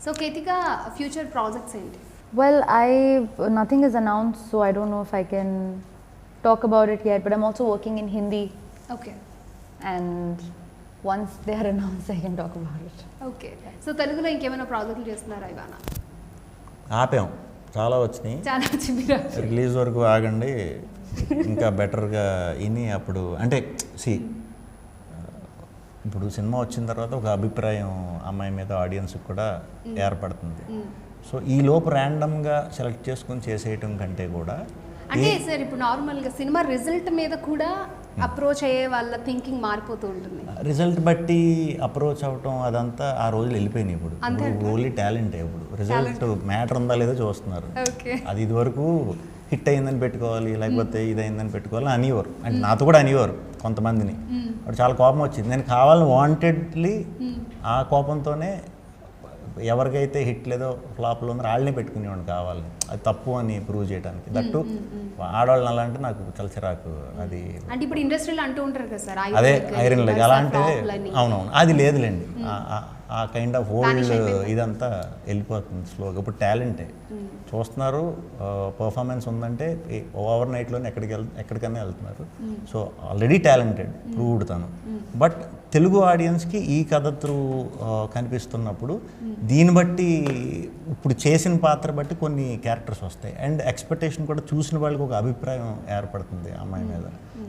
So Ketika future projects ఏంటి? Well, nothing is announced, so I don't know if I can talk about it yet. But I'm also working in Hindi, okay and once they are announced, I can talk about it. Okay. So తెలుగులో ఇంకేమైనా ప్రాజెక్టులు చేస్తున్నారా ఇవాళ? ఆపాం, చాలా వచ్చినాయి. చాలా వచ్చిందిరా. Release వరకు ఆగండి, ఇంకా బెటర్గా ఇని అప్పుడు అంటే ఇప్పుడు సినిమా వచ్చిన తర్వాత ఒక అభిప్రాయం అమ్మాయి మీద ఆడియన్స్కి కూడా ఏర్పడుతుంది. సో ఈ లోపు ర్యాండమ్గా సెలెక్ట్ చేసుకుని చేసేయటం కంటే కూడా అంటే సార్ ఇప్పుడు నార్మల్గా సినిమా రిజల్ట్ మీద కూడా అప్రోచ్ అయ్యే వాళ్ళ థింకింగ్ మారిపోతూ ఉంటుంది. రిజల్ట్ బట్టి అప్రోచ్ అవటం అదంతా ఆ రోజులు వెళ్ళిపోయినాయి. ఇప్పుడు ఓన్లీ టాలెంటే. ఇప్పుడు రిజల్ట్ మ్యాటర్ ఉందా లేదో చూస్తున్నారు. అది ఇదివరకు హిట్ అయిందని పెట్టుకోవాలి, లేకపోతే ఇది అయిందని పెట్టుకోవాలి అనేవారు. అంటే నాతో కూడా అనేవారు కొంతమందిని. అప్పుడు చాలా కోపం వచ్చింది. నేను కావాలని వాంటెడ్లీ ఆ కోపంతోనే ఎవరికైతే హిట్ లేదో ఫ్లాప్లో ఉందో వాళ్ళనే పెట్టుకునేవాడిని కావాలని. అది తప్పు అని ప్రూవ్ చేయడానికి. దట్టు ఆడవాళ్ళని అలా అంటే నాకు చాలా చిరాకు. అది అంటే ఇప్పుడు ఇండస్ట్రీలో అంటూ ఉంటారు కదా సార్, అదే ఐరన్ లెగ్ అలా అంటే అవునవును, అది లేదులేండి. ఆ కైండ్ ఆఫ్ ఓల్డ్ ఇదంతా వెళ్ళిపోతుంది స్లోగా. ఇప్పుడు టాలెంటే చూస్తున్నారు, పర్ఫార్మెన్స్ ఉందంటే ఓవర్ నైట్లోనే ఎక్కడికన్నా వెళ్తున్నారు. సో ఆల్రెడీ టాలెంటెడ్, ప్రూవ్డ్ తను. బట్ తెలుగు ఆడియన్స్కి ఈ కథ త్రూ కనిపిస్తున్నప్పుడు దీన్ని బట్టి ఇప్పుడు చేసిన పాత్ర బట్టి కొన్ని క్యారెక్టర్స్ వస్తాయి. అండ్ ఎక్స్పెక్టేషన్ కూడా చూసిన వాళ్ళకి ఒక అభిప్రాయం ఏర్పడుతుంది అమ్మాయి మీద.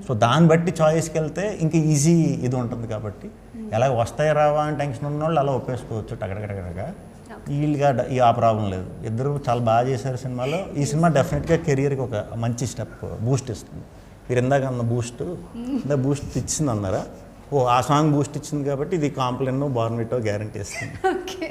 సో దాన్ని బట్టి చాయిస్కి వెళ్తే ఇంకా ఈజీ ఇది ఉంటుంది. కాబట్టి ఎలా వస్తాయి రావా అని టెన్షన్ ఉన్న వాళ్ళు అలా ఒప్పేసుకోవచ్చు టగడగడగడగా. వీళ్ళుగా ఆ ప్రాబ్లం లేదు. ఇద్దరు చాలా బాగా చేశారు సినిమాలో. ఈ సినిమా డెఫినెట్గా కెరియర్కి ఒక మంచి స్టెప్, బూస్ట్ ఇస్తుంది. మీరు ఇందాక అన్న బూస్ట్ ఇచ్చింది అన్నారా? ఆ సాంగ్ బూస్ట్ ఇచ్చింది కాబట్టి ఇది కాంప్లెన్ బార్న్విటో గ్యారంటీ ఇస్తుంది. ఓకే.